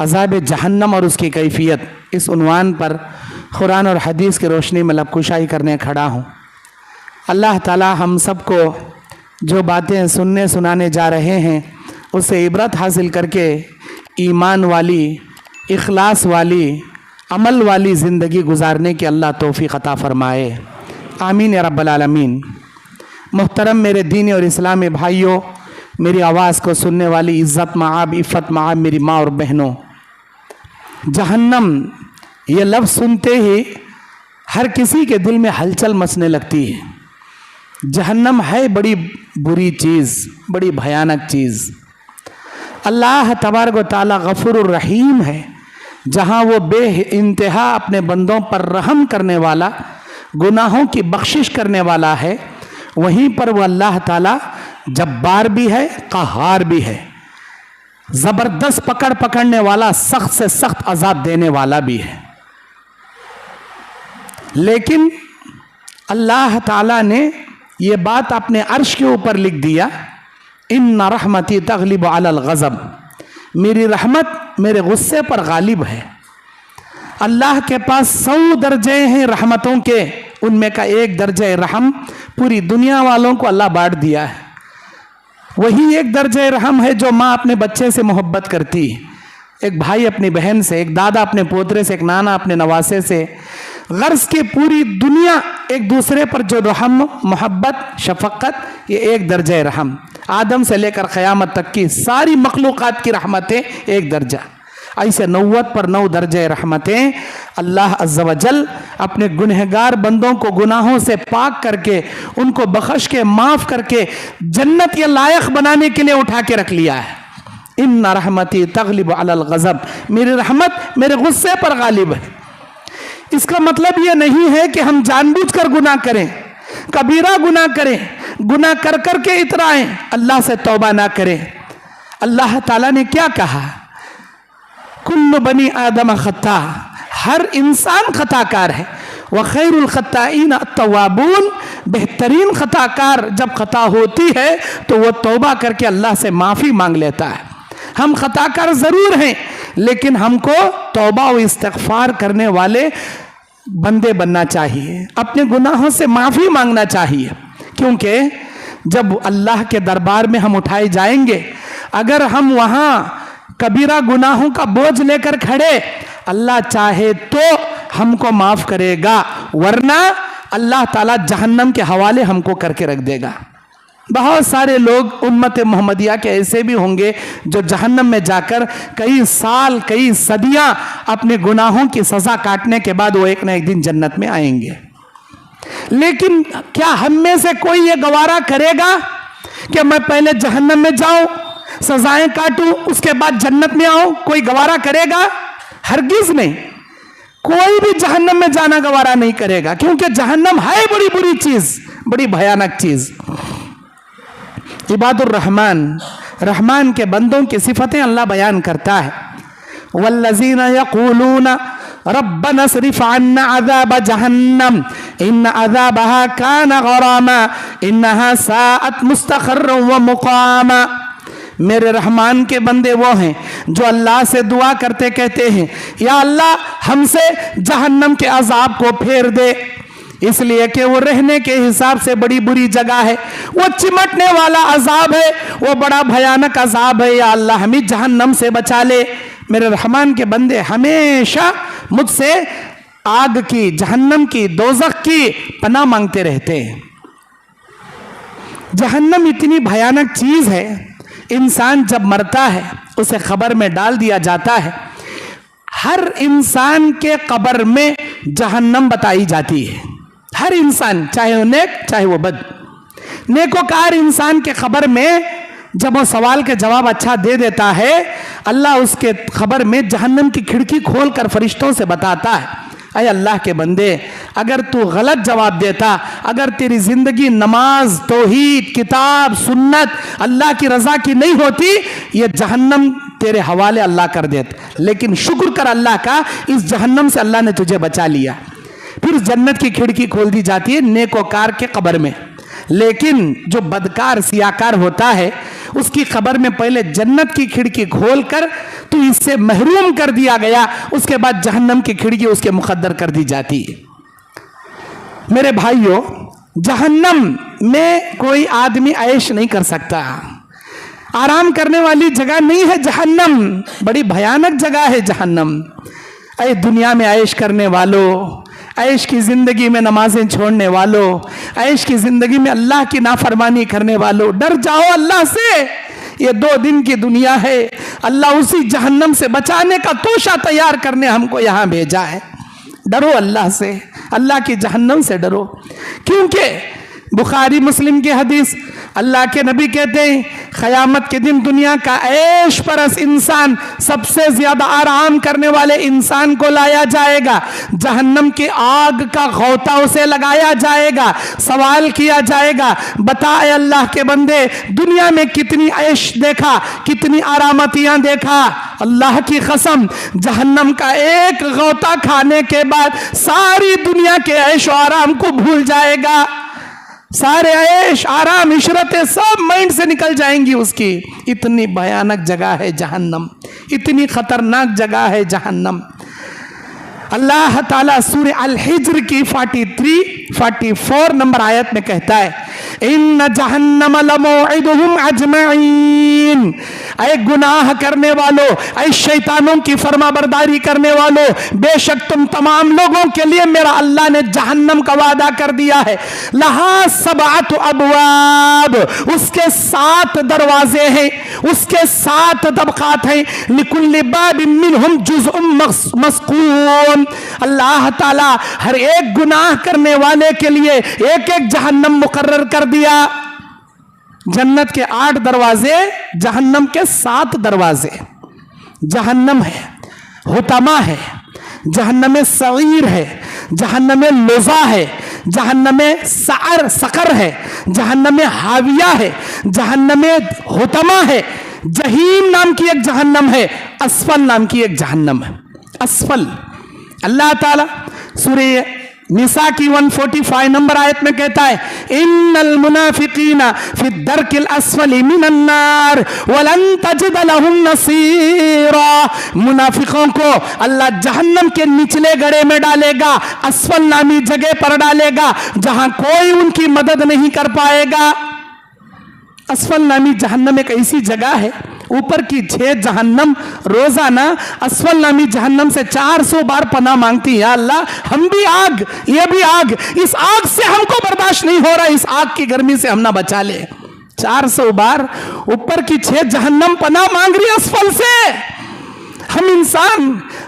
अज़ाब जहन्नम और उसकी कैफियत, इस उन्वान पर कुरान और हदीस की रोशनी में लबकुशाई करने खड़ा हूँ। अल्लाह ताला हम सबको जो बातें सुनने सुनाने जा रहे हैं उससे इबरत हासिल करके ईमान वाली, इखलास वाली, अमल वाली ज़िंदगी गुजारने की अल्लाह तौफ़ीक़ अता फ़रमाए। आमीन या रब्बल आलमीन। मुहतरम मेरे दीनी और इस्लामी भाइयों, मेरी आवाज़ को सुनने वाली इज़्ज़त माआब, इफ़्फ़त माआब मेरी माँ और बहनों, जहन्नम ये लफ्ज़ सुनते ही हर किसी के दिल में हलचल मचने लगती है। जहन्नम है बड़ी बुरी चीज़, बड़ी भयानक चीज़। अल्लाह तबारक व तआला गफूरुर रहीम है, जहाँ वो बेइंतहा अपने बंदों पर रहम करने वाला, गुनाहों की बख्शिश करने वाला है, वहीं पर वो अल्लाह ताला जब्बार भी है, क़हार भी है, ज़बरदस्त पकड़ने वाला, सख्त से सख्त अज़ाब देने वाला भी है। लेकिन अल्लाह ताला ने ये बात अपने अर्श के ऊपर लिख दिया, इन्ना रहमती तग़लिबु अलल ग़ज़ब, मेरी रहमत मेरे गुस्से पर गालिब है। अल्लाह के पास 100 दर्जे हैं रहमतों के, उनमें का एक दर्जा रहम पूरी दुनिया वालों को अल्लाह बांट दिया है। वही एक दर्जा रहम है जो माँ अपने बच्चे से मोहब्बत करती है, एक भाई अपनी बहन से, एक दादा अपने पोतरे से, एक नाना अपने नवासे से। गर्ज़ की पूरी दुनिया एक दूसरे पर जो रहम, मोहब्बत, शफ़क़त, ये एक दर्जा रहम। आदम से लेकर क़यामत तक की सारी मखलूक़ात की रहमतें एक दर्जा, ऐसे 90 पर 9 दर्जे रहमतें अल्लाह अज़्ज़ व जल अपने गुनहगार बंदों को गुनाहों से पाक करके, उनको बख्श के, माफ़ करके जन्नत के लायक बनाने के लिए उठा के रख लिया है। इन्ना रहमती तग़लिबु अलल ग़ज़ब, मेरी रहमत मेरे गुस्से पर गालिब है। इसका मतलब ये नहीं है कि हम जानबूझकर गुनाह करें, कबीरा गुनाह करें, गुनाह कर कर के इतराएं, अल्लाह से तौबा ना करें। अल्लाह ताला ने क्या कहा? कुल्लु बनी आदम खता, हर इंसान खताकार है। व खैरुल खत्ताईन अत्तवाबून, बेहतरीन खताकार जब खता होती है तो वह तौबा करके अल्लाह से माफ़ी मांग लेता है। हम खताकार ज़रूर हैं, लेकिन हमको तौबा व इस्तिग़फ़ार करने वाले बंदे बनना चाहिए, अपने गुनाहों से माफ़ी मांगना चाहिए। क्योंकि जब अल्लाह के दरबार में हम उठाए जाएंगे, अगर हम वहाँ कबीरा गुनाहों का बोझ लेकर खड़े, अल्लाह चाहे तो हमको माफ़ करेगा, वरना अल्लाह ताला जहन्नम के हवाले हमको करके रख देगा। बहुत सारे लोग उम्मत मोहम्मदिया के ऐसे भी होंगे जो जहन्नम में जाकर कई साल, कई सदियां अपने गुनाहों की सज़ा काटने के बाद वो एक न एक दिन जन्नत में आएंगे। लेकिन क्या हम में से कोई ये गवारा करेगा कि मैं पहले जहन्नम में जाऊं, सजाएं काटूं, उसके बाद जन्नत में आऊं? कोई गवारा करेगा? हरगिज़ नहीं। कोई भी जहन्नम में जाना गवारा नहीं करेगा, क्योंकि जहन्नम है बड़ी बुरी चीज़, बड़ी भयानक चीज़। इबादुर रहमान, रहमान के बंदों की सिफतें अल्लाह बयान करता है। वल्लज़ीना यक़ूलूना रब्बना अस्रिफ़ अन्ना अज़ाब जहन्नम इन्न अज़ाबहा कान गरामा इन्नहा साअत मुस्तक़र्रन व मुक़ामा। मेरे रहमान के बंदे वो हैं जो अल्लाह से दुआ करते कहते हैं, या अल्लाह हमसे जहन्नम के अज़ाब को फेर दे, इसलिए कि वो रहने के हिसाब से बड़ी बुरी जगह है, वो चिमटने वाला अज़ाब है, वो बड़ा भयानक अज़ाब है। या अल्लाह हमें जहन्नम से बचा ले। मेरे रहमान के बंदे हमेशा मुझसे आग की, जहन्नम की, दोज़ख की पनाह मांगते रहते हैं। जहन्नम इतनी भयानक चीज़ है, इंसान जब मरता है उसे कब्र में डाल दिया जाता है। हर इंसान के कब्र में जहन्नम बताई जाती है। हर इंसान, चाहे वो नेक चाहे वो बद। नेकोकार इंसान के कब्र में जब वो सवाल के जवाब अच्छा दे देता है, अल्लाह उसके कब्र में जहन्नम की खिड़की खोल कर फरिश्तों से बताता है, अय अल्लाह के बंदे, अगर तू गलत जवाब देता, अगर तेरी ज़िंदगी नमाज, तौहीद, किताब, सुन्नत, अल्लाह की रज़ा की नहीं होती, ये जहन्नम तेरे हवाले अल्लाह कर देता। लेकिन शुक्र कर अल्लाह का, इस जहन्नम से अल्लाह ने तुझे बचा लिया। फिर जन्नत की खिड़की खोल दी जाती है नेकोकार के कब्र में। लेकिन जो बदकार, सियाकार होता है, اس کی قبر میں پہلے جنت کی کھڑکی کھول کر تو اس سے محروم کر دیا گیا، اس کے بعد جہنم کی کھڑکی اس کے مقدر کر دی جاتی ہے۔ میرے بھائیوں، جہنم میں کوئی آدمی عیش نہیں کر سکتا، آرام کرنے والی جگہ نہیں ہے جہنم، بڑی بھیانک جگہ ہے جہنم۔ اے دنیا میں عیش کرنے والوں، عیش کی زندگی میں نمازیں چھوڑنے والوں، عیش کی زندگی میں اللہ کی نافرمانی کرنے والوں، ڈر جاؤ اللہ سے، یہ 2 دن کی دنیا ہے، اللہ اسی جہنم سے بچانے کا توشہ تیار کرنے ہم کو یہاں بھیجا ہے۔ ڈرو اللہ سے، اللہ کی جہنم سے ڈرو، کیونکہ بخاری مسلم کی حدیث، اللہ کے نبی کہتے ہیں قیامت کے دن دنیا کا عیش پرس انسان، سب سے زیادہ آرام کرنے والے انسان کو لایا جائے گا، جہنم کی آگ کا غوطہ اسے لگایا جائے گا، سوال کیا جائے گا، بتا اے اللہ کے بندے دنیا میں کتنی عیش دیکھا، کتنی آرامتیاں دیکھا؟ اللہ کی قسم جہنم کا ایک غوطہ کھانے کے بعد ساری دنیا کے عیش و آرام کو بھول جائے گا، سارے عیش آرام عشرتیں سب مائنڈ سے نکل جائیں گی اس کی۔ اتنی بھیانک جگہ ہے جہنم، اتنی خطرناک جگہ ہے جہنم۔ اللہ تعالیٰ سورہ الحجر کی 44 نمبر آیت میں کہتا ہے ان جہنم لموعدہم اجمعین، اے گناہ کرنے والوں، اے شیطانوں کی فرما برداری کرنے والوں، بے شک تم تمام لوگوں کے لیے میرا اللہ نے جہنم کا وعدہ کر دیا ہے۔ لہا 7 ابواب، اس کے 7 دروازے ہیں، اس کے 7 طبقات ہیں، لکل باب منہم جزء مسقوم، اللہ تعالیٰ ہر ایک گناہ کرنے والے کے لیے ایک ایک جہنم مقرر کر دیا۔ جنت کے 8 دروازے، جہنم کے 7 دروازے۔ جہنم ہے، حطمہ ہے، جہنم سعیر ہے، جہنم لظہ ہے، جہنم سقر ہے، جہنم حاویہ ہے، جہنم حطمہ ہے، جہیم نام کی ایک جہنم ہے، اسفل نام کی ایک جہنم ہے۔ اسفل، اللہ تعالیٰ سورہ نساء کی 145 نمبر آیت میں کہتا ہے ان المنافقین فی الدرک الاسفل من النار ولن تجد لهم نصیرا، منافقوں کو اللہ جہنم کے نچلے گڑھے میں ڈالے گا، اسفل نامی جگہ پر ڈالے گا جہاں کوئی ان کی مدد نہیں کر پائے گا۔ اسفل نامی جہنم ایک ایسی جگہ ہے، اوپر کی 6 جہنم روزانہ اسفل نامی جہنم سے 400 بار پناہ مانگتی ہیں، یا اللہ ہم بھی آگ، یہ بھی آگ، اس آگ سے ہم کو برداشت نہیں ہو رہا، اس آگ کی گرمی سے ہم نہ بچا لے۔ 400 بار اوپر کی 6 جہنم پناہ مانگ رہی اسفل سے۔ ہم انسان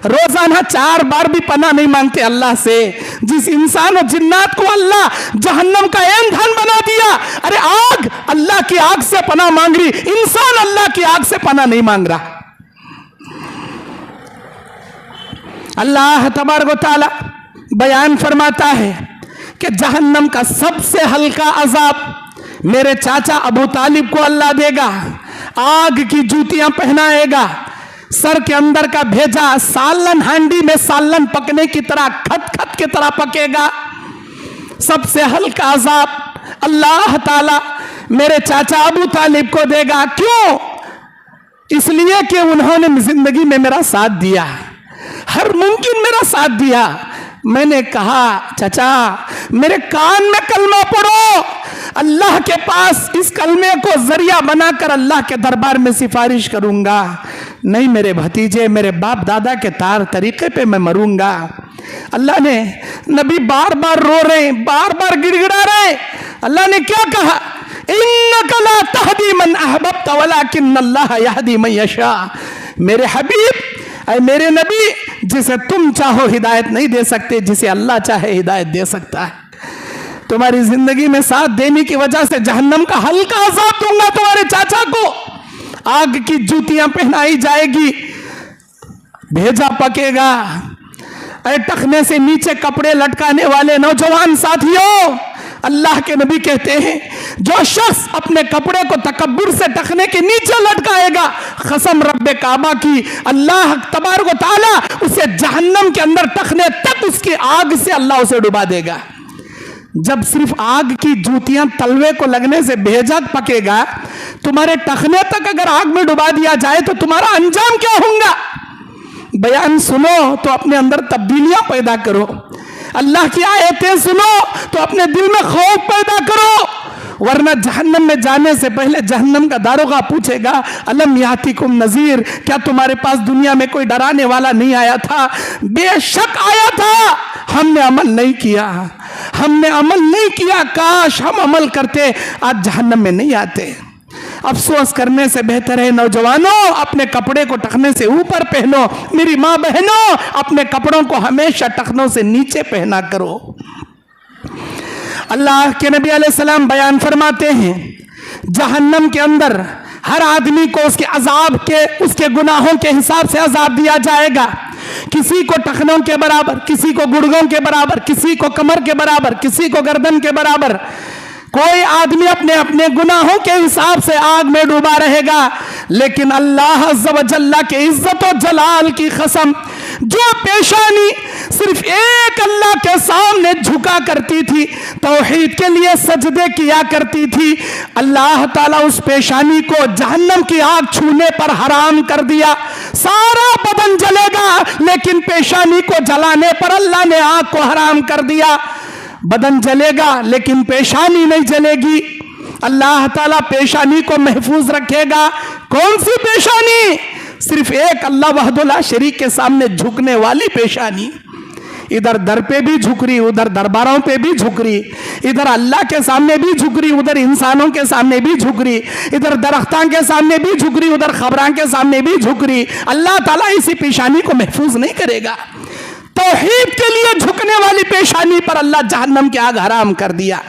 روزانہ 4 بار بھی پناہ نہیں مانگتے اللہ سے۔ جس انسان و جنات کو اللہ جہنم کا ایندھن بنا دیا، ارے آگ اللہ کی آگ سے پناہ مانگ رہی، انسان اللہ کی آگ سے پناہ نہیں مانگ رہا۔ اللہ تبارک و تعالی بیان فرماتا ہے کہ جہنم کا سب سے ہلکا عذاب میرے چاچا ابو طالب کو اللہ دے گا، آگ کی جوتیاں پہنائے گا، سر کے اندر کا بھیجا سالن ہانڈی میں سالن پکنے کی طرح کھت کھت کی طرح پکے گا۔ سب سے ہلکا عذاب اللہ تعالی میرے چاچا ابو طالب کو دے گا۔ کیوں؟ اس لیے کہ انہوں نے زندگی میں میرا ساتھ دیا، ہر ممکن میرا ساتھ دیا۔ میں نے کہا چچا میرے کان میں کلمہ پڑھو، اللہ کے پاس اس کلمے کو ذریعہ بنا کر اللہ کے دربار میں سفارش کروں گا۔ نہیں میرے بھتیجے، میرے باپ دادا کے طریقے پہ میں مروں گا۔ اللہ نے، نبی بار بار رو رہے ہیں، بار بار گڑ گڑا رہے ہیں۔ اللہ نے کیا کہا؟ اِنَّكَ لَا تَهْدِي مَنْ أَحْبَبْتَ وَلَكِنَّ اللَّهَ يَهْدِي مَنْ يَشَاءُ۔ میرے حبیب، اے میرے نبی، جسے تم چاہو ہدایت نہیں دے سکتے، جسے اللہ چاہے ہدایت دے سکتا ہے۔ تمہاری زندگی میں ساتھ دینے کی وجہ سے جہنم کا ہلکا عذاب دوں گا تمہارے چاچا کو، آگ کی جوتیاں پہنائی جائے گی، بھیجا پکے گا۔ اے ٹخنے سے نیچے کپڑے لٹکانے والے نوجوان ساتھیوں، اللہ کے نبی کہتے ہیں جو شخص اپنے کپڑے کو تکبر سے ٹخنے کے نیچے لٹکائے گا، قسم رب کعبہ کی، اللہ تبارک و تعالی اسے جہنم کے اندر ٹخنے تک اس کی آگ سے اللہ اسے ڈبا دے گا۔ جب صرف آگ کی جوتیاں تلوے کو لگنے سے بھیجا پکے گا तुम्हारे टखने तक अगर आग में डुबा दिया जाए तो तुम्हारा अंजाम क्या होगा? बयान सुनो तो अपने अंदर तब्दीलियां पैदा करो, अल्लाह की आयतें सुनो तो अपने दिल में खौफ पैदा करो, वरना जहन्नम में जाने से पहले जहन्नम का दारोगा पूछेगा अलम यातिकुम नज़ीर, क्या तुम्हारे पास दुनिया में कोई डराने वाला नहीं आया था? बेशक आया था, हमने अमल नहीं किया, हमने अमल नहीं किया, काश हम अमल करते आज जहन्नम में नहीं आते। अफसोस करने से बेहतर है नौजवानों अपने कपड़े को टखने से ऊपर पहनो, मेरी माँ बहनों अपने कपड़ों को हमेशा टखनों से नीचे पहना करो। अल्लाह के नबी अलैहिस्सलाम बयान फरमाते हैं जहन्नम के अंदर हर आदमी को उसके अजाब के, उसके गुनाहों के हिसाब से अजाब दिया जाएगा। किसी को टखनों के बराबर, किसी को गुड़गों के बराबर, किसी को कमर के बराबर, किसी को गर्दन के बराबर। कोई आदमी अपने अपने गुनाहों के हिसाब से आग में डूबा रहेगा, लेकिन अल्लाह अज़्ज़ व जल्ला के इज्जत और जलाल की कसम, जो पेशानी सिर्फ एक अल्लाह के सामने झुका करती थी, तौहीद के लिए सजदे किया करती थी, अल्लाह ताला उस पेशानी को जहन्नम की आग छूने पर हराम कर दिया। सारा बदन जलेगा लेकिन पेशानी को जलाने पर अल्लाह ने आग को हराम कर दिया। बदन जलेगा लेकिन पेशानी नहीं जलेगी, अल्लाह ताला पेशानी को महफूज रखेगा। कौन सी पेशानी? सिर्फ एक अल्लाह वहदुल्ला शरीक के सामने झुकने वाली पेशानी। इधर दर पे भी झुक रही, उधर दरबारों पे भी झुक रही, इधर अल्लाह के सामने भी झुक रही, उधर इंसानों के सामने भी झुक रही, इधर दरख्तां के सामने भी झुक रही, उधर खबरां के सामने भी झुक रही। अल्लाह ताला इसी पेशानी को महफूज नहीं करेगा। तौहीद के लिए झुकने वाली पेशानी पर अल्लाह जहन्नम की आग हराम कर दिया।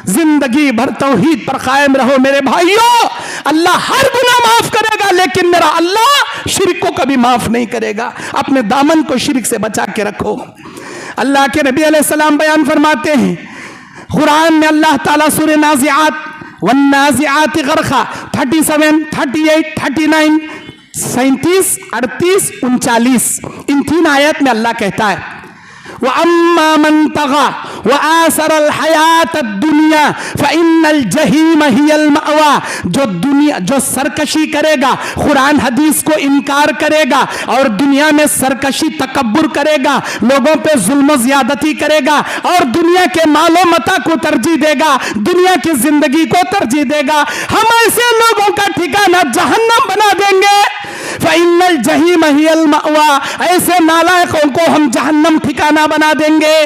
जिंदगी भर तौहीद पर कायम रहो मेरे भाइयों, अल्लाह हर गुनाह माफ करेगा, लेकिन मेरा अल्लाह शिर्क को कभी माफ नहीं करेगा। अपने दामन को शिर्क से बचा के रखो। अल्लाह के नबी अलैहिस्सलाम बयान फरमाते हैं कुरान में, अल्लाह ताला सूरह नाज़िआत वन्नाज़िआत गरक़ा 37, 38, 39, 37, 38, 39 इन 3 आयत में अल्लाह कहता है व अम्मा मन तग़ा व आसरल हयात दुनिया फ़इन्नल जहीम हियल मअवा। जो सरकशी करेगा, कुरान हदीस को इनकार करेगा और दुनिया में सरकशी तकब्बुर करेगा, लोगों पे जुल्म ज़्यादती करेगा और दुनिया के मालो मता को तरजीह देगा, दुनिया की जिंदगी को तरजीह देगा, हम ऐसे लोगों का ठिकाना जहन्नम बना देंगे। फ़इन्नल जहीम हियल मअवा, ऐसे नालायकों को हम जहन्नम ठिकाना बना देंगे।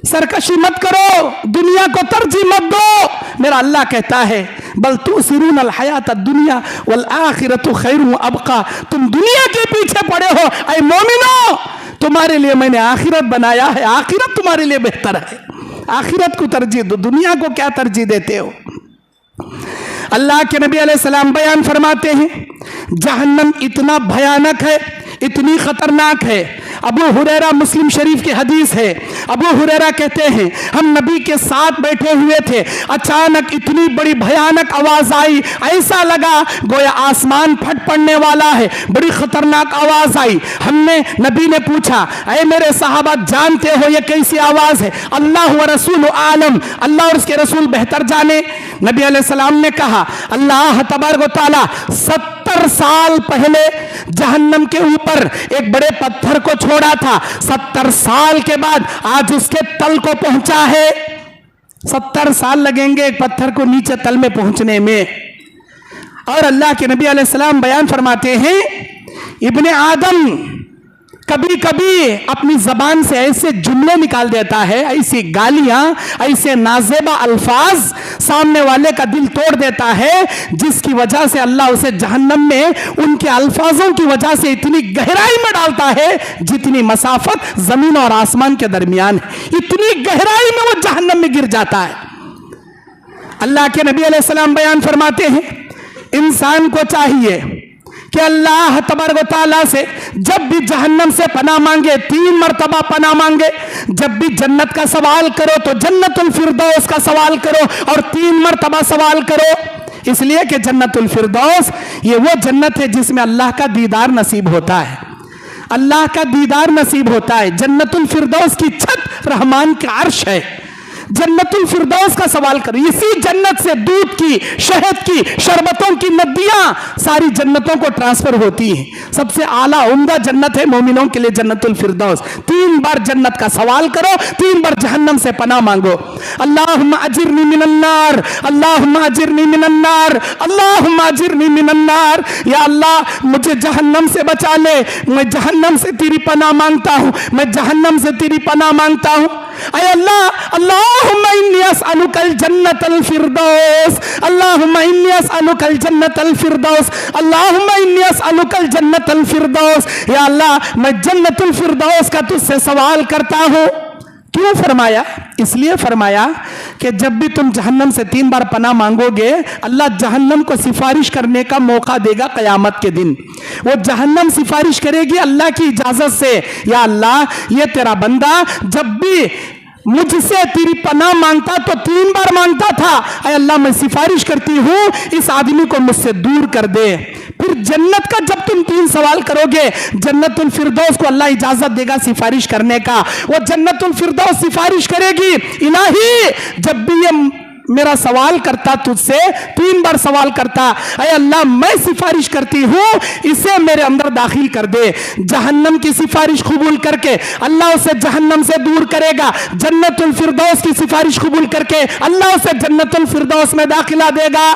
सरकशी मत करो, दुनिया को तरजीह मत दो। मेरा अल्लाह कहता है बल तुसिरूनल हयात दुनिया वल आखिरतु खैरुन व अबका। तुम दुनिया के पीछे पड़े हो, ऐ मोमिनो तुम्हारे लिए मैंने आखिरत बनाया है, आखिरत तुम्हारे लिए बेहतर है, आखिरत को तरजीह दो, दुनिया को क्या तरजीह देते हो। अल्लाह के नबी अलैहिस्सलाम बयान फरमाते हैं जहन्नम इतना भयानक है, इतनी खतरनाक है। अबू हुरैरा, मुस्लिम शरीफ की हदीस है, अबू हुरैरा कहते हैं हम नबी के साथ बैठे हुए थे, अचानक इतनी बड़ी भयानक आवाज आई, ऐसा लगा गोया आसमान फट पड़ने वाला है, बड़ी खतरनाक आवाज आई। हमने, नबी ने पूछा ऐ मेरे सहाबा जानते हो ये कैसी आवाज है? अल्लाह व रसूल आलम, अल्लाह और उसके रसूल बेहतर जाने। नबी अलैहिस्सलाम ने कहा अल्लाह तबारक व तआला 70 साल पहले जहन्नम के ऊपर एक बड़े पत्थर को छोड़ा था, 70 साल के बाद आज उसके तल को पहुंचा है। 70 साल लगेंगे एक पत्थर को नीचे तल में पहुंचने में। और अल्लाह के नबी अलैहिस्सलाम बयान फरमाते हैं इब्ने आदम कभी कभी अपनी जबान से ऐसे जुमले निकाल देता है, ऐसी गालियां, ऐसे नाजेबा अल्फाज सामने वाले का दिल तोड़ देता है, जिसकी वजह से अल्लाह उसे जहन्नम में उनके अल्फाजों की वजह से इतनी गहराई में डालता है जितनी मसाफत जमीन और आसमान के दरमियान है, इतनी गहराई में वो जहन्नम में गिर जाता है। अल्लाह के नबी अलैहिस्सलाम बयान फरमाते हैं इंसान को चाहिए कि अल्लाह तबारक व तआला से जब भी जहन्नम से पनाह मांगे 3 मरतबा पनाह मांगे। जब भी जन्नत का सवाल करो तो जन्नतुल फिरदौस का सवाल करो और 3 मरतबा सवाल करो, इसलिए कि जन्नतुल फिरदौस ये वो जन्नत है जिसमें अल्लाह का दीदार नसीब होता है, अल्लाह का दीदार नसीब होता है। जन्नतुल फिरदौस की छत रहमान का अर्श है। जन्नतुल फिरदौस का सवाल करो। इसी जन्नत से दूध की, शहद की, शरबतों की नदियां सारी जन्नतों को ट्रांसफर होती हैं। सबसे आला उम्दा जन्नत है मोमिनों के लिए जन्नतुल फिरदौस। 3 बार जन्नत का सवाल करो, 3 बार जहन्नम से पनाह मांगो। अल्लाहुम्मा अजिरनी मिनन्नार, अल्लाहुम्मा अजिरनी मिनन्नार, अल्लाहुम्मा अजिरनी मिनन्नार। या अल्लाह मुझे जहन्नम से बचा ले, मैं जहन्नम से तेरी पनाह मांगता हूं, मैं जहन्नम से तेरी पनाह मांगता हूं। ऐ अल्लाह, अल्लाहुम्मा इन्नी अस्अलुकल जन्नतल फिरदौस, अल्लाहुम्मा इन्नी अस्अलुकल जन्नतल फिरदौस, अल्लाहुम्मा इन्नी अस्अलुकल जन्नतल फिरदौस। या अल्लाह मैं जन्नतुल फिरदौस का तुझसे सवाल करता हूं। क्यों फरमाया? इसलिए फरमाया कि जब भी तुम जहन्नम से 3 बार पनाह मांगोगे, अल्लाह जहन्नम को सिफारिश करने का मौका देगा क़यामत के दिन। वो जहन्नम सिफारिश करेगी अल्लाह की इजाजत से, या अल्लाह ये तेरा बंदा जब भी मुझसे तेरी पनाह मांगता तो 3 बार मांगता था, ऐ अल्लाह मैं सिफारिश करती हूं इस आदमी को मुझसे दूर कर दे। फिर जन्नत का जब तुम 3 सवाल करोगे, जन्नतुल फिरदौस को अल्लाह इजाजत देगा सिफारिश करने का। वो जन्नतुल फिरदौस सिफारिश करेगी, इलाही जब भी ये मेरा सवाल करता, तुझसे 3 बार सवाल करता, ऐ अल्लाह मैं सिफारिश करती हूं इसे मेरे अंदर दाखिल कर दे। जहन्नम की सिफारिश कबूल करके अल्लाह उसे जहन्नम से दूर करेगा, जन्नतुल फिरदौस की सिफारिश कबूल करके अल्लाह उसे जन्नतुल फिरदौस में दाखिला देगा।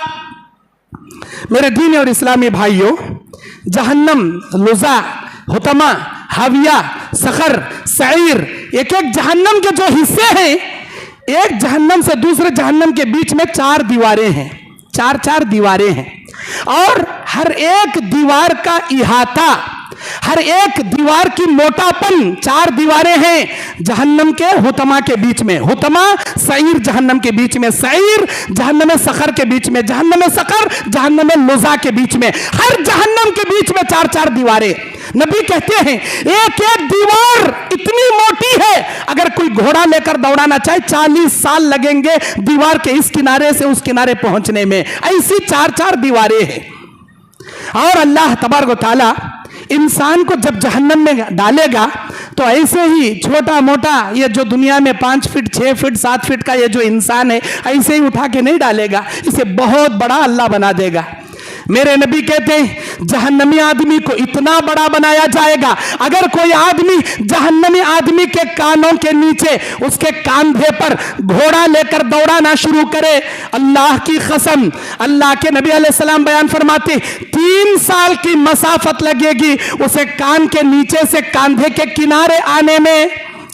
मेरे दीनी और इस्लामी भाइयों, जहन्नम, लुज़ा, हुतमा, हाविया, सखर, सईर, एक एक जहन्नम के जो हिस्से हैं, एक जहन्नम से दूसरे जहन्नम के बीच में 4 दीवारें हैं, 4 दीवारें हैं। और हर एक दीवार का इहाता, हर एक दीवार की मोटापन, 4 दीवारें हैं जहन्नम के हुतमा के बीच में, हुतमा सईर जहन्नम के बीच में, सईर जहन्नम सखर के बीच में, जहन्नम सखर जहन्नम लुज़ा के बीच में। हर जहन्नम के बीच में 4 दीवारें। नबी कहते हैं एक एक दीवार इतनी मोटी है, अगर कोई घोड़ा लेकर दौड़ाना चाहे 40 साल लगेंगे दीवार के इस किनारे से उस किनारे पहुंचने में। ऐसी 4 दीवारें हैं। और अल्लाह तबारक व तआला इंसान को जब जहन्नम में डालेगा तो ऐसे ही छोटा मोटा ये जो दुनिया में 5 फीट 6 फीट 7 फीट का ये जो इंसान है ऐसे ही उठा के नहीं डालेगा, इसे बहुत बड़ा अल्लाह बना देगा। मेरे नबी कहते हैं जहन्नमी आदमी को इतना बड़ा बनाया जाएगा, अगर कोई आदमी जहन्नमी आदमी के कानों के नीचे उसके कांधे पर घोड़ा लेकर दौड़ाना शुरू करे, अल्लाह की कसम, अल्लाह के नबी अलैहिस्सलाम बयान फरमाते 3 साल की मसाफत लगेगी उसे कान के नीचे से कांधे के किनारे आने में।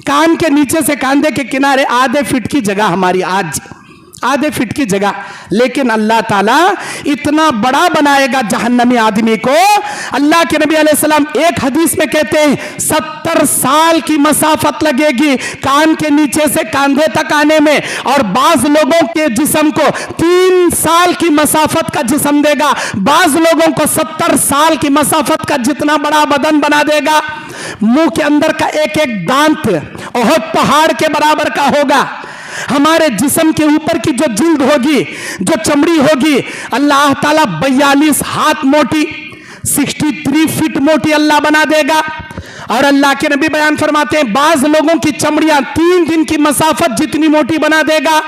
कान के नीचे से कांधे के किनारे आधे फीट की जगह हमारी आज, आधे फीट की जगह, लेकिन अल्लाह ताला इतना बड़ा बनाएगा जहन्नमी आदमी को। अल्लाह के नबी अलैहिस्सलाम एक हदीस में कहते हैं 70 साल की मसाफत लगेगी कान के नीचे से कांधे तक आने में, और बाज लोगों के जिस्म को 3 साल की मसाफत का जिस्म देगा, बाज लोगों को 70 साल की मसाफत का जितना बड़ा बदन बना देगा। मुंह के अंदर का एक एक दांत ओहद पहाड़ के बराबर का होगा। हमारे जिस्म के ऊपर की जो जिल्द होगी, जो चमड़ी होगी, अल्लाह ताला 42 हाथ मोटी, 63 फीट मोटी अल्लाह बना देगा। और अल्लाह के नबी बयान फरमाते हैं बाज लोगों की चमड़ियां 3 दिन की मसाफत जितनी मोटी बना देगा।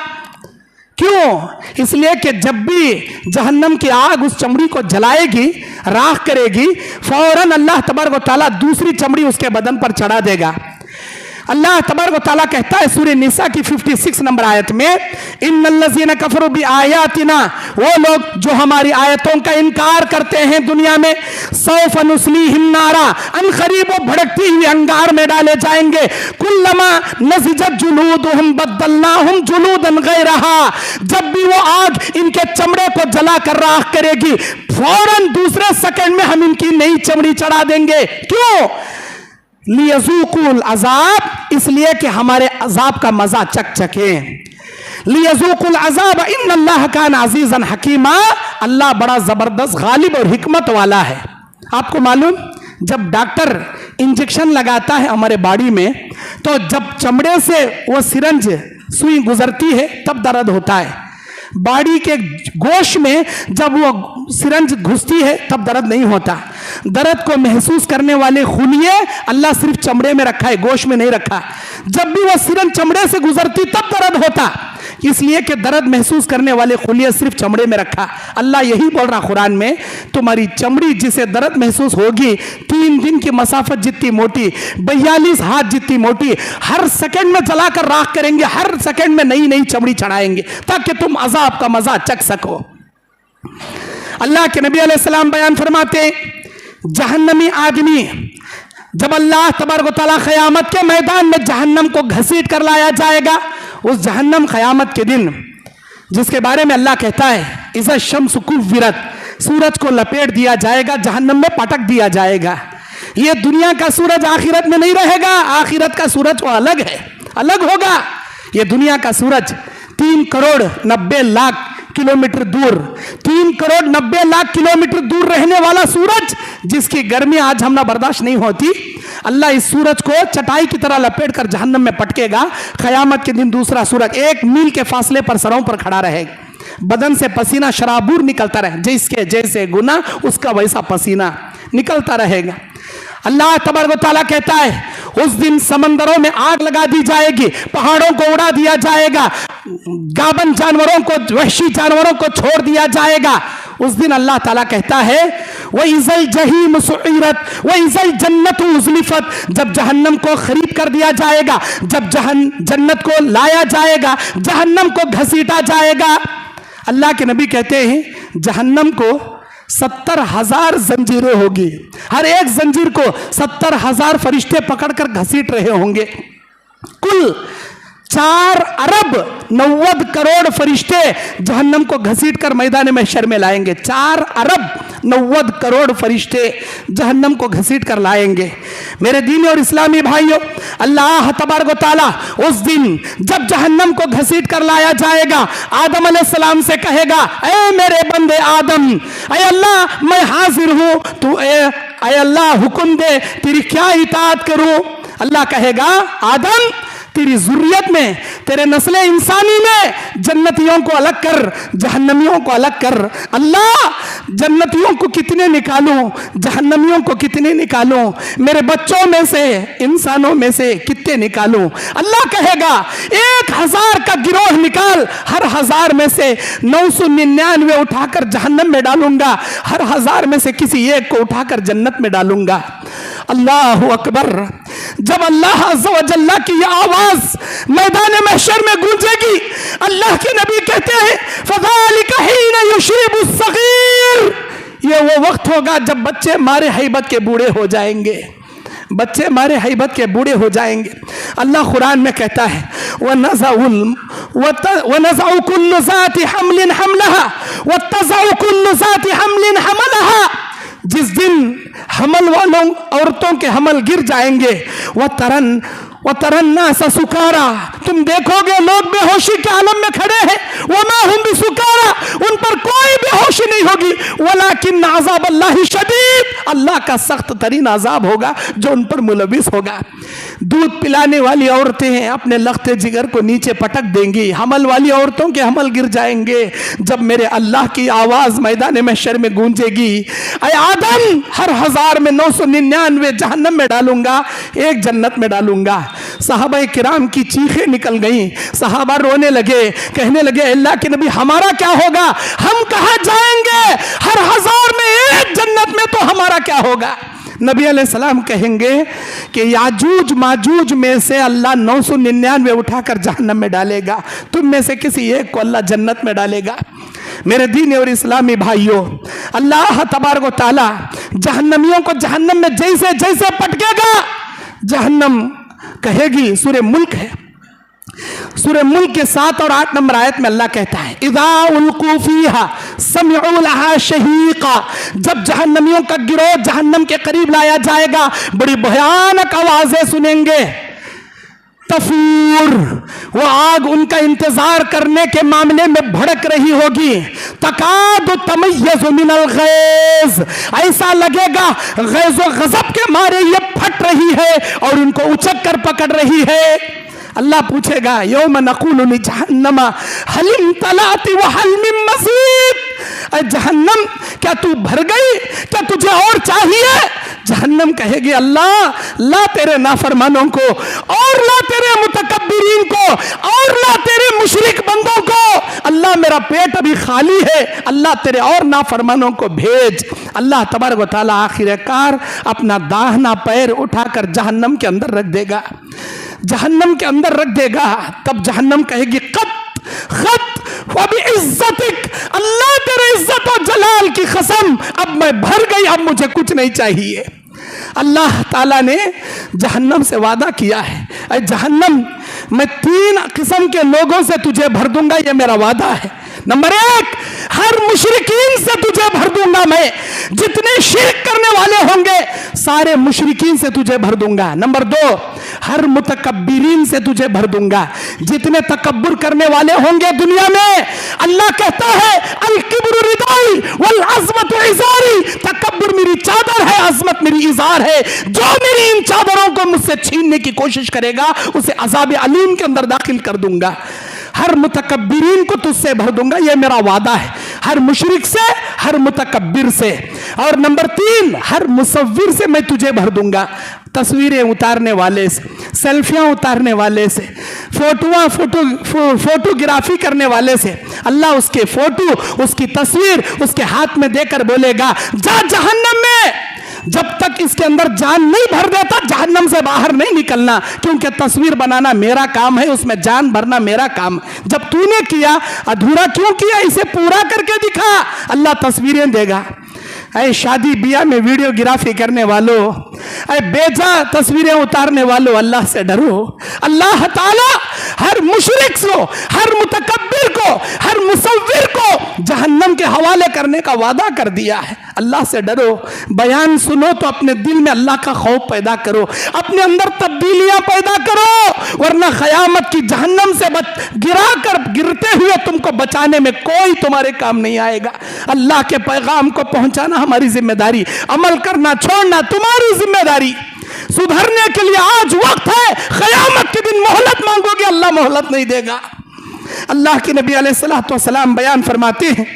क्यों? इसलिए कि जब भी जहन्नम की आग उस चमड़ी को जलाएगी, राख करेगी, फौरन अल्लाह तबारक व तआला दूसरी चमड़ी उसके बदन पर चढ़ा देगा। अल्लाह तबारक व तआला कहता है सूरह निसा की 56 नंबर आयत में, इन्नल्लज़ीना कफ़रू बिआयातिना, वो लोग जो हमारी आयतों का इनकार करते हैं दुनिया में, सौफ नुस्लीहिम नारा, अनक़रीब वो भड़कती हुई अंगार में डाले जाएंगे, कुल्लमा नज़िजत जुलूदुहुम बद्दलनाहुम जुलूदन गैरहा, जब भी वो आग इनके चमड़े को जला कर राख करेगी फौरन दूसरे सेकंड में हम इनकी नई चमड़ी चढ़ा देंगे। क्यों? लियज़ूकुल अज़ाब, इसलिए कि हमारे अजाब का मजा चखचखे। लियज़ूकुल अज़ाब इन्नल्लाह कान अज़ीज़न हकीमा, अल्लाह बड़ा जबरदस्त गालिब और हिकमत वाला है। आपको मालूम, जब डॉक्टर इंजेक्शन लगाता है हमारे बॉडी में, तो जब चमड़े से वो सिरंज सुई गुजरती है तब दर्द होता है। बॉडी के गोश में जब वो सिरंज घुसती है तब दर्द नहीं होता। दर्द को महसूस करने वाले खूनिये अल्लाह सिर्फ चमड़े में रखा है, गोश में नहीं रखा। जब भी वो सिरन चमड़े से गुजरती तब दर्द होता, इसलिए कि दर्द महसूस करने वाले खुलिया सिर्फ चमड़े में रखा। अल्लाह यही बोल रहा कुरान में, तुम्हारी चमड़ी जिसे दर्द महसूस होगी 3 दिन की मसाफत जितनी मोटी, 42 हाथ जितनी मोटी, हर सेकंड में जलाकर राख करेंगे, हर सेकंड में नई नई चमड़ी चढ़ाएंगे ताकि तुम अजाब का मजा चख सको। अल्लाह के नबी अलैहिस्सलाम बयान फरमाते, जहन्नमी आदमी जब अल्लाह तबारक व तआला क़यामत के मैदान में जहन्नम को घसीट कर लाया जाएगा, उस जहन्नम क़यामत के दिन जिसके बारे में अल्लाह कहता है इज़ा शम्स कुव्विरत, सूरज को लपेट दिया जाएगा, जहन्नम में पटक दिया जाएगा। ये दुनिया का सूरज आखिरत में नहीं रहेगा, आखिरत का सूरज वो अलग है, अलग होगा। ये दुनिया का सूरज 3 करोड़ 90 लाख किलोमीटर दूर, 3 करोड़ 90 लाख किलोमीटर दूर रहने वाला सूरज जिसकी गर्मी आज हमने बर्दाश्त नहीं होती, अल्लाह इस सूरज को चटाई की तरह लपेट कर जहन्नम में पटकेगा। क़यामत के दिन दूसरा सूरज 1 मील के फासले पर सरों पर खड़ा रहेगा, बदन से पसीना शराबूर निकलता रहे, जिसके जैसे गुना उसका वैसा पसीना निकलता रहेगा। अल्लाह तबारक व तआला कहता है उस दिन समंदरों में आग लगा दी जाएगी, पहाड़ों को उड़ा दिया जाएगा, गाबन जानवरों को, वहशी जानवरों को छोड़ दिया जाएगा। उस दिन अल्लाह ताला कहता है वइज़ल जहीम सुइरत वइज़ल जन्नतु उज़लिफत, जब जहन्नम को खरीद कर दिया जाएगा, जब जन्नत को लाया जाएगा, जहन्नम को घसीटा जाएगा। अल्लाह के नबी कहते हैं जहन्नम को 70,000 जंजीरें होगी, हर एक जंजीर को 70,000 फरिश्ते पकड़कर घसीट रहे होंगे। कुल 4 अरब 90 करोड़ फरिश्ते जहन्नम को घसीट कर मैदान महशर में लाएंगे। 4 अरब 90 करोड़ फरिश्ते जहन्नम को घसीट कर लाएंगे। मेरे दीनी और इस्लामी भाइयों, अल्लाह तबारक व तआला उस दिन जब जहन्नम को घसीट कर लाया जाएगा, आदम अलैहिस्सलाम से कहेगा, ऐ मेरे बंदे आदम, ऐ अल्लाह मैं हाजिर हूं, तू ऐ अल्लाह हुक्म दे, तेरी क्या इताअत करूं। अल्लाह कहेगा आदम तेरी जुर्रियत में, तेरे नस्ल इंसानी में जन्नतियों को अलग कर, जहन्नमियों को अलग कर। अल्लाह जन्नतियों को कितने निकालूं, जहन्नमियों को कितने निकालूं, मेरे बच्चों में से, इंसानों में से कितने निकालूं। अल्लाह कहेगा 1000 का गिरोह निकाल, हर 1000 में से 999 उठाकर जहन्नम में डालूंगा, हर 1000 में से किसी एक को उठाकर जन्नत में डालूंगा। अल्लाहु अकबर। जब अल्लाह अज़्ज़ व जल्ला की यह आवाज मैदान महशर में गूंजेगी, अल्लाह के नबी कहते हैं फ़ज़ालिका हीन युशरिबु सग़ीर, ये वो वक्त होगा जब बच्चे मारे हैबत के बूढ़े हो जाएंगे, बच्चे मारे हैबत के बूढ़े हो जाएंगे। अल्लाह कुरान में कहता है वनज़उ कुल्लु ज़ाति हम्लिन हम्लहा वतज़उ कुल्लु ज़ाति हम्लिन हमलहा, जिस दिन हमल वालों औरतों के हमल गिर जाएंगे, वह तरन्ना सा सुकारा, तुम देखोगे लोग बेहोशी के आलम में खड़े हैं, वमा हुम बिसुकारा, उन पर कोई बेहोशी नहीं होगी, वलाकिन अज़ाब अल्लाहि शदीद, अल्लाह का सख्त तरीन अजाब होगा जो उन पर मुलविस होगा। दूध पिलाने वाली औरतें अपने लख्ते जिगर को नीचे पटक देंगी, हमल वाली औरतों के हमल गिर जाएंगे। जब मेरे अल्लाह की आवाज़ मैदान महशर में गूंजेगी, ऐ आदम हर 1000 में 999 जहन्नम में डालूंगा, एक जन्नत में डालूंगा। सहाबा किराम की चीखें निकल गई, सहाबा रोने लगे, कहने लगे अल्लाह के नबी हमारा क्या होगा, हम कहाँ जाएंगे, हर 1000 में एक जन्नत में तो हमारा क्या होगा। नबी अलैहिस्सलाम कहेंगे कि याजूज माजूज में से अल्लाह 999 उठाकर जहन्नम में डालेगा, तुम में से किसी एक को अल्लाह जन्नत में डालेगा। मेरे दीन और इस्लामी भाइयों, अल्लाह तबारक व तआला जहन्नमियों को जहन्नम में जैसे जैसे पटकेगा, जहन्नम कहेगी, सूरह मुल्क है, सूरह मुल्क के 7 और 8 नंबर आयत में अल्लाह कहता है इज़ा उल्क़ू फ़ीहा समिअू लहा शहीक़ा, जब जहन्नमियों का गिरोह जहन्नम के करीब लाया जाएगा, बड़ी भयानक आवाजें सुनेंगे। तफूर, वो आग उनका इंतजार करने के मामले में भड़क रही होगी। तकादु तमय्यज़ु मिनल गैज़, ऐसा लगेगा गैज़ व गज़ब के मारे ये फट रही है और उनको उचक कर पकड़ रही है। अल्लाह पूछेगा यौम नक़ूलु लिजहन्नमा हल इम्तलाति व हल मिन मज़ीद, जहन्नम क्या तू भर गई, क्या तुझे और चाहिए। जहन्नम कहेगी अल्लाह ला तेरे नाफरमानों को, और ला तेरे मुतकब्बिरीन को, और ला तेरे मुशरिक बंदों को। अल्लाह मेरा पेट अभी खाली है, अल्लाह तेरे और नाफरमानों को भेज। अल्लाह तबारक व तआला आखिरकार अपना दाहिना पैर उठाकर जहन्नम के अंदर रख देगा, जहन्नम के अंदर रख देगा। तब जहन्नम कहेगी खत वबी इज्जतिक, अल्लाह तेरे इज्जत और जलाल की कसम, अब मैं भर गई, अब मुझे कुछ नहीं चाहिए। अल्लाह ताला ने जहन्नम से वादा किया है, अरे जहन्नम मैं 3 किस्म के लोगों से तुझे भर दूंगा, ये मेरा वादा है। नंबर 1, हर मुशरिकीन से तुझे भर दूंगा मैं, जितने शिरक करने वाले होंगे सारे मुशरिकीन से तुझे भर दूंगा। नंबर 2, हर मुतकब्बिरीन से तुझे भर दूंगा, जितने तकब्बुर करने वाले होंगे दुनिया में। अल्लाह कहता है अल किब्रु रिदाई वल अज़मतु इज़ारी, तकब्बुर मेरी चादर है, अज़मत मेरी इज़ार है। जो मेरी इन चादरों को मुझसे छीनने की कोशिश करेगा उसे अज़ाब अलीम के अंदर दाखिल कर दूंगा। हर मुतकब्बिरीन को तुझसे भर दूंगा, ये मेरा वादा है, हर मुशरिक से, हर मुतकब्बिर से। और नंबर 3, हर मुसव्विर से मैं तुझे भर दूंगा, तस्वीरें उतारने वाले से, सेल्फियां उतारने वाले से, फोटोग्राफी करने वाले से। अल्लाह उसके फोटो, उसकी तस्वीर उसके हाथ में देकर बोलेगा जा जहन्नम में। जब तक इसके अंदर जान नहीं भर देता जहन्नम से बाहर नहीं निकलना, क्योंकि तस्वीर बनाना मेरा काम है, उसमें जान भरना मेरा काम। जब तूने किया अधूरा क्यों किया, इसे पूरा करके दिखा, अल्लाह तस्वीरें देगा। ऐ शादी ब्याह में वीडियोग्राफी करने वालों, ऐ बेजा तस्वीरें उतारने वालों, अल्लाह से डरो। अल्लाह ताला हर मुशरिक को, हर मुतकब्बिर को, हर मुसव्विर को जहन्नम के हवाले करने का वादा कर दिया है। अल्लाह से डरो, बयान सुनो तो अपने दिल में अल्लाह का खौफ पैदा करो, अपने अंदर तब्दीलियां पैदा करो, वरना क़यामत की जहन्नम से गिरते हुए तुमको बचाने में कोई तुम्हारे काम नहीं आएगा। अल्लाह के पैगाम को पहुंचाना हमारी जिम्मेदारी, अमल करना छोड़ना तुम्हारी जिम्मेदारी। सुधरने के लिए आज वक्त है, क़यामत के दिन मोहलत मांगोगे अल्लाह मोहलत नहीं देगा। अल्लाह के नबी अलैहिस्सलातु वस्सलाम बयान फरमाते हैं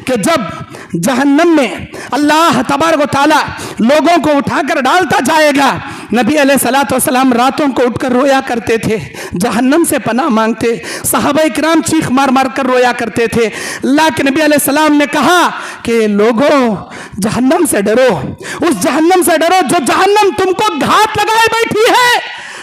कि जब जहन्नम में अल्लाह तबारक व तआला लोगों को उठाकर डालता जाएगा, नबी अलैहिस्सलातु वस्सलाम रातों को उठकर रोया करते थे, जहन्नम से पनाह मांगते। सहाबाए किराम चीख मार मार कर रोया करते थे। अल्लाह के नबी अलैहिस्सलाम ने कहा कि लोगों जहन्नम से डरो, उस जहन्नम से डरो जो जहन्नम तुमको घात लगाए बैठी है।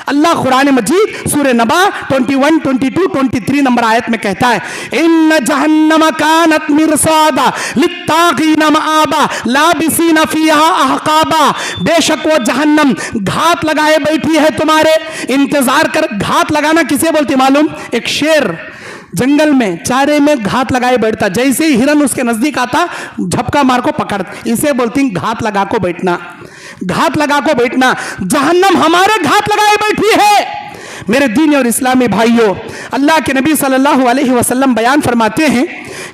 अल्लाह कुरान मजीद सूरह नबा 21, 22, 23 नंबर आयत में कहता है इन्न जहन्नम कानत मिरसादा लित्तागीन मआबा लाबिसीन फीहा अहकाबा, बेशक वो जहन्नम घात लगाए बैठी है तुम्हारे इंतजार कर। घात लगाना किसे बोलती मालूम? एक शेर जंगल में चारे में घात लगाए बैठता, जैसे ही हिरन उसके नजदीक आता झपका मार को पकड़, इसे बोलती घात लगा को बैठना, घात लगा को बैठना। जहन्नम हमारे घात लगाए बैठी है। मेरे दीनी और इस्लामी भाइयों, अल्लाह के नबी सल्लल्लाहु अलैहि वसल्लम बयान फरमाते हैं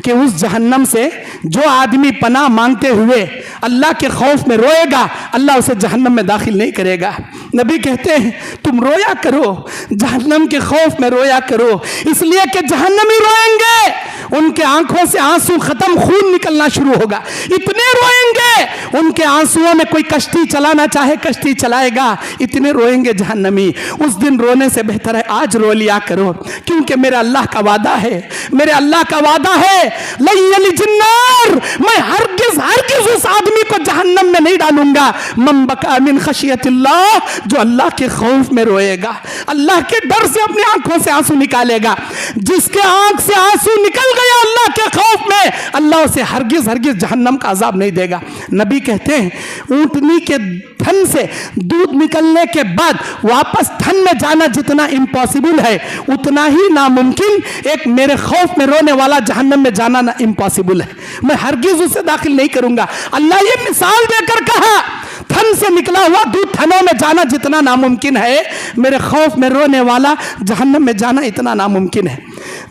कि उस जहन्नम से जो आदमी पनाह मांगते हुए अल्लाह के खौफ में रोएगा, अल्लाह उसे जहन्नम में दाखिल नहीं करेगा। नबी कहते हैं तुम रोया करो, जहन्नम के खौफ में रोया करो, इसलिए कि जहन्नमी रोएंगे, उनके आंखों से आंसू खत्म, खून निकलना शुरू होगा, इतने रोएंगे, उनके आंसुओं में कोई कश्ती चलाना चाहे कश्ती चलाएगा, इतने रोएंगे जहन्नमी। उस दिन रोने से बेहतर है आज रो लिया करो, क्योंकि मेरे अल्लाह का वादा है, मेरे अल्लाह का वादा है लयली जिन्नार, मैं हरगिज़ हरगिज़ उस आदमी को जहन्नम में नहीं डालूंगा मन बका मिन खशियतिल्लाह, जो अल्लाह के खौफ में रोएगा, अल्लाह के डर से अपनी आंखों से आंसू निकालेगा। जिसके आंख से आंसू निकल गया अल्लाह के खौफ में, अल्लाह उसे हरगिज़ हरगिज़ जहन्नम का अजाब नहीं देगा। नबी कहते हैं ऊंटनी के थन से दूध निकलने के बाद वापस थन में जाना जितना इम्पॉसिबल है, उतना ही नामुमकिन एक मेरे खौफ में रोने वाला जहन्नम में जाना ना इम्पॉसिबल है। मैं हरगिज़ उसे दाखिल नहीं करूंगा। अल्लाह ये मिसाल देकर कहा थन से निकला हुआ दूध थनों में जाना जितना नामुमकिन है, मेरे खौफ में रोने वाला जहन्नम में जाना इतना नामुमकिन है।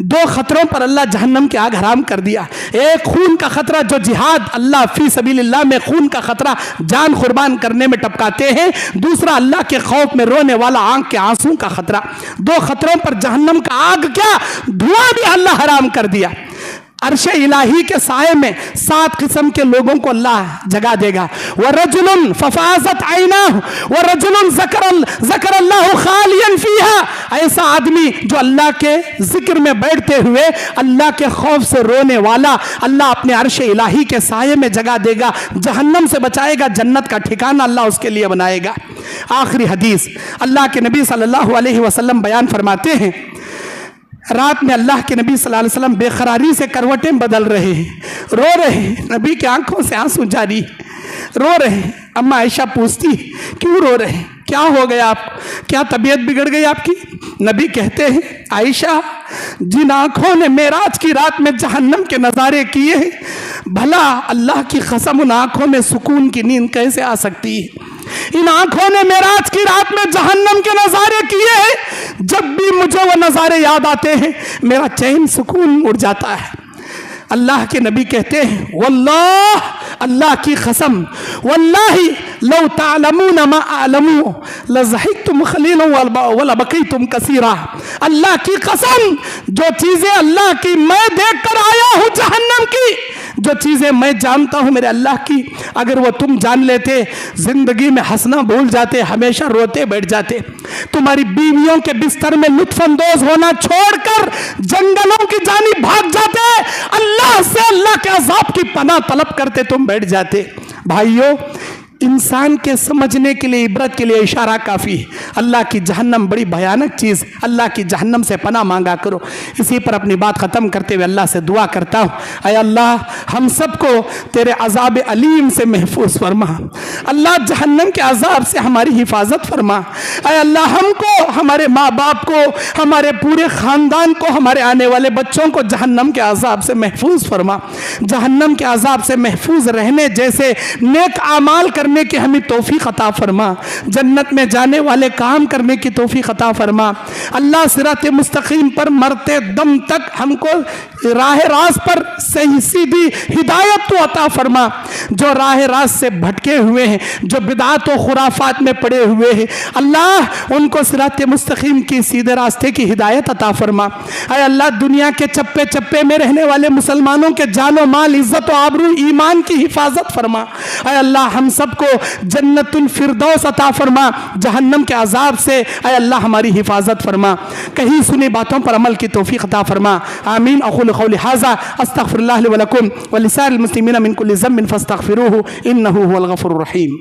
2 खतरों पर अल्लाह जहन्नम की आग हराम कर दिया। एक खून का खतरा, जो जिहाद अल्लाह फी सबीलिल्लाह में खून का खतरा जान कुर्बान करने में टपकाते हैं। दूसरा अल्लाह के खौफ में रोने वाला आंख के आंसू का खतरा। 2 खतरों पर जहन्नम का आग क्या धुआं भी अल्लाह हराम कर दिया। अर्श इलाही के साए में 7 किस्म के लोगों को अल्लाह जगा देगा। वरजुलन फफाज़त ऐनाहु वरजुलन ज़करल्लाहु खालियन फ़ीहा, ऐसा आदमी जो अल्लाह के जिक्र में बैठते हुए अल्लाह के खौफ से रोने वाला, अल्लाह अपने अर्श इलाही के साए में जगा देगा, जहन्नम से बचाएगा, जन्नत का ठिकाना अल्लाह उसके लिए बनाएगा। आखिरी हदीस, अल्लाह के नबी सल्लल्लाहु अलैहि वसल्लम बयान फरमाते हैं, रात में अल्लाह के नबी सल्लल्लाहु अलैहि वसल्लम बेकरारी से करवटें बदल रहे हैं, रो रहे हैं, नबी की आंखों से आंसू जारी, रो रहे हैं। अम्मा आयशा पूछती, क्यों रो रहे हैं, क्या हो गया आप, क्या तबीयत बिगड़ गई आपकी? नबी कहते हैं, आयशा, जिन आंखों ने मेराज की रात में जहन्नम के नज़ारे किए हैं, भला अल्लाह की कसम उन आंखों में सुकून की नींद कैसे आ सकती है? इन आंखों ने मेराज की रात में जहन्नम के नज़ारे किए हैं, जब भी मुझे वो नज़ारे याद आते हैं मेरा चैन सुकून उड़ जाता है। अल्लाह के नबी कहते हैं, वल्लाह, अल्लाह की कसम, वल्लाही लौ तालमून मा आलमू लज़हिकतुम खलीलन वला बकीतुम कसीरा। अल्लाह की कसम, जो चीज़ें अल्लाह की मैं देख कर आया हूँ जहन्नम की, जो चीज़ें मैं जानता हूँ मेरे अल्लाह की, अगर वो तुम जान लेते ज़िंदगी में हंसना भूल जाते, हमेशा रोते बैठ जाते। तुम्हारी बीवियों के बिस्तर में लुत्फानंदोज होना छोड़कर जंगलों की जानिब भाग जाते, अल्लाह से अल्लाह के अज़ाब की पनाह तलब करते तुम बैठ जाते। भाइयों, इंसान के समझने के लिए, इबरत के लिए इशारा काफ़ी है। अल्लाह की जहन्नम बड़ी भयानक चीज़, अल्लाह की जहन्नम से पनाह मांगा करो। इसी पर अपनी बात ख़त्म करते हुए अल्लाह से दुआ करता हूँ, ऐ अल्लाह हम सबको तेरे अज़ाब अलीम से महफूज फरमा। अल्लाह जहन्नम के अज़ाब से हमारी हिफाजत फरमा। ऐ अल्लाह हमको, हमारे माँ बाप को, हमारे पूरे ख़ानदान को, हमारे आने वाले बच्चों को जहन्नम के अज़ाब से महफूज फरमा। जहन्नम के अज़ाब से महफूज रहने जैसे नेक आमाल करने की हमें तौफीक अता फरमा। जन्नत में जाने वाले काम करने की तौफीक अता फरमा। अल्लाह सिरात मुस्तकीम पर मरते दम तक हमको राह रास्त पर सही सीधी हिदायत तो अता फरमा। जो राह रास्त से भटके हुए हैं, जो बिदात और खुराफात में पड़े हुए हैं, अल्लाह उनको सिरात मुस्तकीम की सीधे रास्ते की हिदायत अता फरमा। ऐ अल्लाह, दुनिया के चप्पे चप्पे में रहने वाले मुसलमानों के जानो माल, इज्जत और आबरू, ईमान की हिफाजत फरमा। ऐ अल्लाह हम सबको जन्नतुल फिरदौस अता फरमा। जहन्नम के अजाब से ऐ अल्लाह हमारी हिफाजत फरमा। कहीं सुनी बातों पर अमल की तौफीक अता फरमा। आमीन। अक़ूलु क़ौली हाज़ा अस्तग़फ़िरुल्लाह ली व लकुम व लिसाइरिल मुस्लिमीन मिन कुल्लि ज़म्बिन फ़स्तग़फ़िरूहु इन्नहु हुवल गफ़ूरुर रहीम।